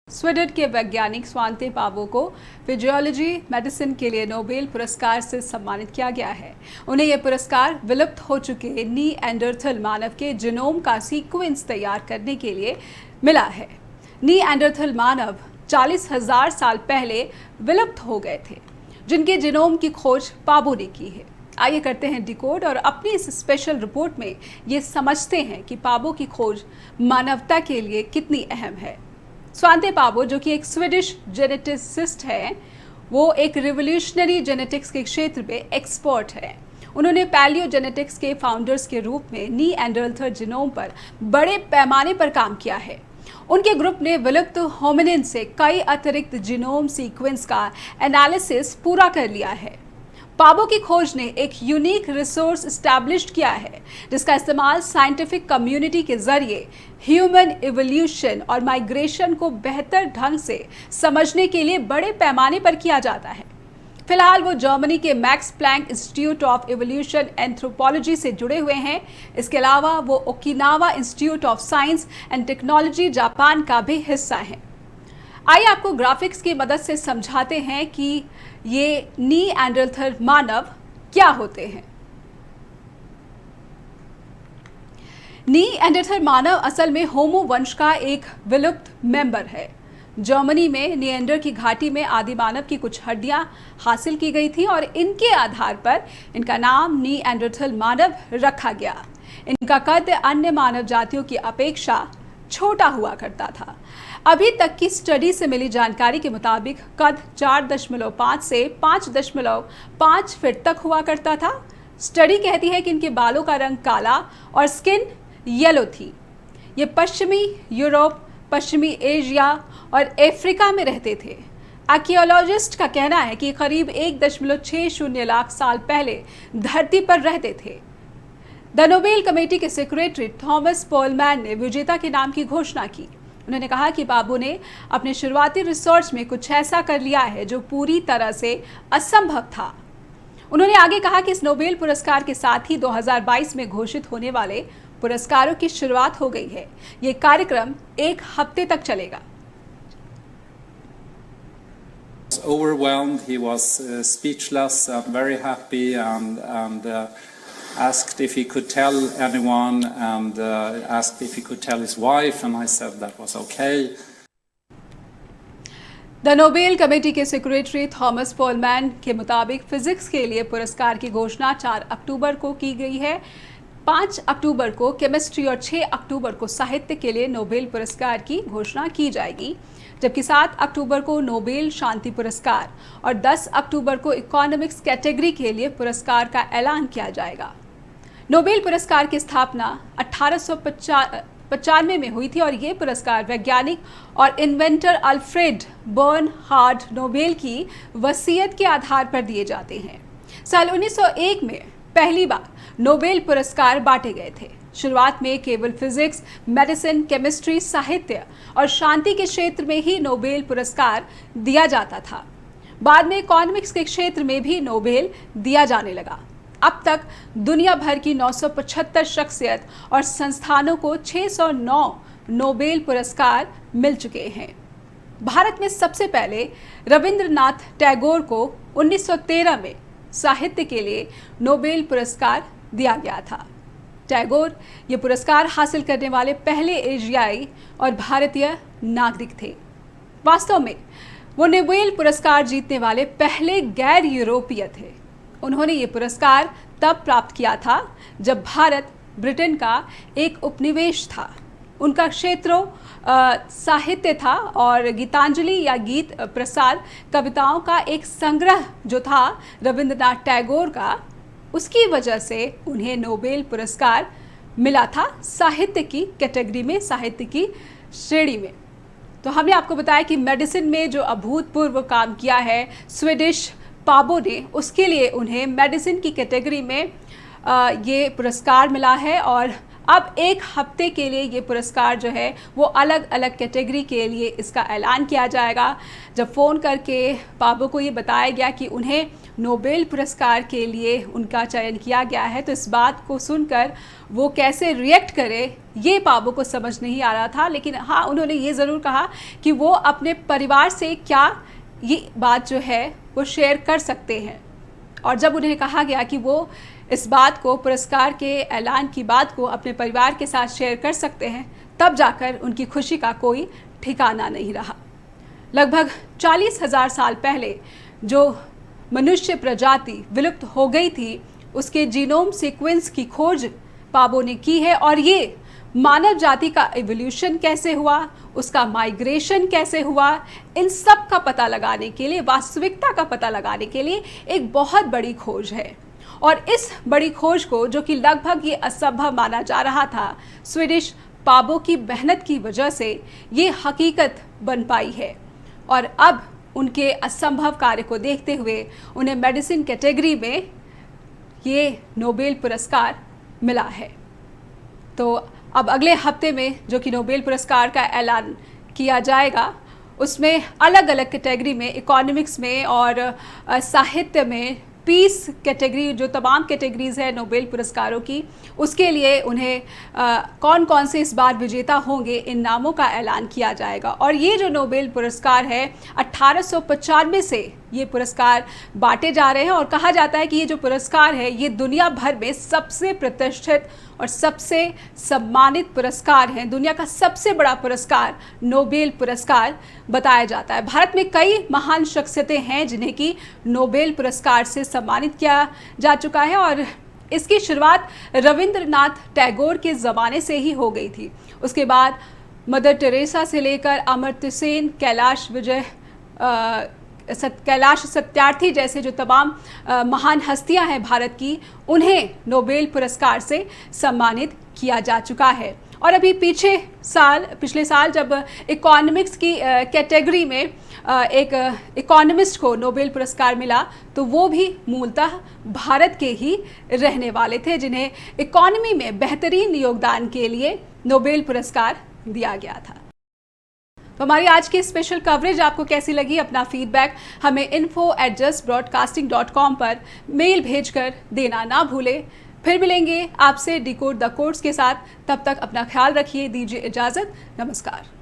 Sweden के वैज्ञानिक Svante पावो को फिजियोलॉजी मेडिसिन के लिए नोबेल पुरस्कार से सम्मानित किया गया है। उन्हें यह पुरस्कार विलुप्त हो चुके नीएंडरथल मानव के जीनोम का सीक्वेंस तैयार करने के लिए मिला है। नीएंडरथल मानव 40,000 साल पहले विलुप्त हो गए थे, जिनके जीनोम की खोज पावो ने की है। आइए करते हैं डिकोड और अपनी इस स्पेशल रिपोर्ट में ये समझते हैं कि पावो की खोज मानवता के लिए कितनी अहम है। स्वांते पावो, जो कि एक स्वीडिश जेनेटिसिस्ट है, वो एक रिवोल्यूशनरी जेनेटिक्स के क्षेत्र में एक्सपर्ट है। उन्होंने पैलियोजेनेटिक्स के फाउंडर्स के रूप में नीएंडरथल जीनोम पर बड़े पैमाने पर काम किया है। उनके ग्रुप ने विलुप्त होमिनिन से कई अतिरिक्त जीनोम सीक्वेंस का एनालिसिस पूरा कर लिया है। पावो की खोज ने एक यूनिक रिसोर्स एस्टैब्लिश किया है, जिसका इस्तेमाल साइंटिफिक कम्युनिटी के जरिए ह्यूमन इवोल्यूशन और माइग्रेशन को बेहतर ढंग से समझने के लिए बड़े पैमाने पर किया जाता है। फिलहाल वो जर्मनी के Max Planck Institute of evolution anthropology से जुड़े हुए हैं। इसके अलावा वो Okinawa Institute of Science and Technology Japan का भी हिस्सा हैं। आइए आपको ग्राफिक्स की मदद से समझाते हैं कि ये नीएंडरथल मानव क्या होते हैं। नीएंडरथल मानव असल में होमो वंश का एक विलुप्त मेंबर है। जर्मनी में निएंडर की घाटी में आदि मानव की कुछ हड्डियां हासिल की गई थी और इनके आधार पर इनका नाम नीएंडरथल मानव रखा गया। इनका कद अन्य मानव जातियों की अपेक्षा छोटा हुआ करता था। अभी तक की स्टडी से मिली जानकारी के मुताबिक कद 4.5 से 5.5 फीट तक हुआ करता था। स्टडी कहती है कि इनके बालों का रंग काला और स्किन येलो थी। ये पश्चिमी यूरोप, पश्चिमी एशिया और अफ्रीका में रहते थे। आर्कियोलॉजिस्ट का कहना है कि करीब 1.60 लाख साल पहले धरती पर रहते थे। द नोबेल कमेटी के सेक्रेटरी थॉमस पोलमैन ने विजेता के नाम की घोषणा की। उन्होंने कहा कि पावो ने अपने शुरुआती रिसर्च में कुछ ऐसा कर लिया है जो पूरी तरह से असंभव था। उन्होंने आगे कहा कि इस नोबेल पुरस्कार के साथ ही 2022 में घोषित होने वाले पुरस्कारों की शुरुआत हो गई है। ये कार्यक्रम 1 हफ्ते तक चलेगा। Overwhelmed, he was speechless and very happy and asked if he could tell anyone and asked if he could tell his wife, and I said that was okay. The Nobel committee के secretary Thomas पोलमैन के मुताबिक physics के लिए पुरस्कार की घोषणा 4 अक्टूबर को की गई है। 5 अक्टूबर को केमिस्ट्री और 6 अक्टूबर को साहित्य के लिए नोबेल पुरस्कार की घोषणा की जाएगी, जबकि 7 अक्टूबर को नोबेल शांति पुरस्कार और 10 अक्टूबर को इकोनॉमिक्स कैटेगरी के लिए पुरस्कार का ऐलान किया जाएगा। नोबेल पुरस्कार की स्थापना 1895 में हुई थी और ये पुरस्कार वैज्ञानिक और इन्वेंटर अल्फ्रेड बर्नहार्ड नोबेल की वसीयत के आधार पर दिए जाते हैं। साल 1901 में पहली बार नोबेल पुरस्कार बांटे गए थे। शुरुआत में केवल फिजिक्स, मेडिसिन, केमिस्ट्री, साहित्य और शांति के क्षेत्र में ही नोबेल पुरस्कार दिया जाता था। बाद में इकोनॉमिक्स के क्षेत्र में भी नोबेल दिया जाने लगा। अब तक दुनिया भर की 975 शख्सियत और संस्थानों को 609 नोबेल पुरस्कार मिल चुके हैं। भारत में सबसे पहले रविंद्रनाथ टैगोर को 1913 में साहित्य के लिए नोबेल पुरस्कार दिया गया था। टैगोर ये पुरस्कार हासिल करने वाले पहले एशियाई और भारतीय नागरिक थे। वास्तव में वो नोबेल पुरस्कार जीतने वाले पहले गैर यूरोपीय थे। उन्होंने ये पुरस्कार तब प्राप्त किया था जब भारत ब्रिटेन का एक उपनिवेश था। उनका क्षेत्रों साहित्य था और गीतांजलि या गीत प्रसाद कविताओं का एक संग्रह जो था रविंद्रनाथ टैगोर का, उसकी वजह से उन्हें नोबेल पुरस्कार मिला था साहित्य की कैटेगरी में, साहित्य की श्रेणी में। तो हमने आपको बताया कि मेडिसिन में जो अभूतपूर्व काम किया है स्वीडिश पावो ने, उसके लिए उन्हें मेडिसिन की कैटेगरी में ये पुरस्कार मिला है और अब एक हफ्ते के लिए ये पुरस्कार जो है वो अलग अलग कैटेगरी के लिए इसका ऐलान किया जाएगा। जब फ़ोन करके पाबो को ये बताया गया कि उन्हें नोबेल पुरस्कार के लिए उनका चयन किया गया है, तो इस बात को सुनकर वो कैसे रिएक्ट करे ये पाबो को समझ नहीं आ रहा था। लेकिन हाँ, उन्होंने ये ज़रूर कहा कि वो अपने परिवार से क्या ये बात जो है वो शेयर कर सकते हैं। और जब उन्हें कहा गया कि वो इस बात को, पुरस्कार के ऐलान की बात को अपने परिवार के साथ शेयर कर सकते हैं, तब जाकर उनकी खुशी का कोई ठिकाना नहीं रहा। लगभग 40,000 साल पहले जो मनुष्य प्रजाति विलुप्त हो गई थी, उसके जीनोम सीक्वेंस की खोज पाबो ने की है। और ये मानव जाति का इवोल्यूशन कैसे हुआ, उसका माइग्रेशन कैसे हुआ, इन सब का पता लगाने के लिए, वास्तविकता का पता लगाने के लिए एक बहुत बड़ी खोज है। और इस बड़ी खोज को, जो कि लगभग ये असंभव माना जा रहा था, स्वीडिश पाबो की मेहनत की वजह से ये हकीकत बन पाई है। और अब उनके असंभव कार्य को देखते हुए उन्हें मेडिसिन कैटेगरी में ये नोबेल पुरस्कार मिला है। तो अब अगले हफ्ते में जो कि नोबेल पुरस्कार का ऐलान किया जाएगा, उसमें अलग अलग कैटेगरी में, इकोनॉमिक्स में और साहित्य में, पीस कैटेगरी, जो तमाम कैटेगरीज है नोबेल पुरस्कारों की, उसके लिए उन्हें कौन कौन से इस बार विजेता होंगे, इन नामों का ऐलान किया जाएगा। और ये जो नोबेल पुरस्कार है, 1895 से ये पुरस्कार बांटे जा रहे हैं। और कहा जाता है कि ये जो पुरस्कार है, ये दुनिया भर में सबसे प्रतिष्ठित और सबसे सम्मानित पुरस्कार हैं। दुनिया का सबसे बड़ा पुरस्कार नोबेल पुरस्कार बताया जाता है। भारत में कई महान शख्सियतें हैं जिन्हें कि नोबेल पुरस्कार से सम्मानित किया जा चुका है। और इसकी शुरुआत रविंद्रनाथ टैगोर के ज़माने से ही हो गई थी। उसके बाद मदर टेरेसा से लेकर अमर्त्य सेन, कैलाश सत्यार्थी जैसे जो तमाम महान हस्तियां हैं भारत की, उन्हें नोबेल पुरस्कार से सम्मानित किया जा चुका है। और अभी पिछले साल जब इकोनॉमिक्स की कैटेगरी में एक इकोनॉमिस्ट को नोबेल पुरस्कार मिला, तो वो भी मूलतः भारत के ही रहने वाले थे, जिन्हें इकोनॉमी में बेहतरीन योगदान के लिए नोबेल पुरस्कार दिया गया था। तो हमारी आज की स्पेशल कवरेज आपको कैसी लगी? अपना फीडबैक हमें info@justbroadcasting.com पर मेल भेजकर देना ना भूलें। फिर मिलेंगे आपसे डिकोड द कोड्स के साथ। तब तक अपना ख्याल रखिए, दीजिए इजाज़त। नमस्कार।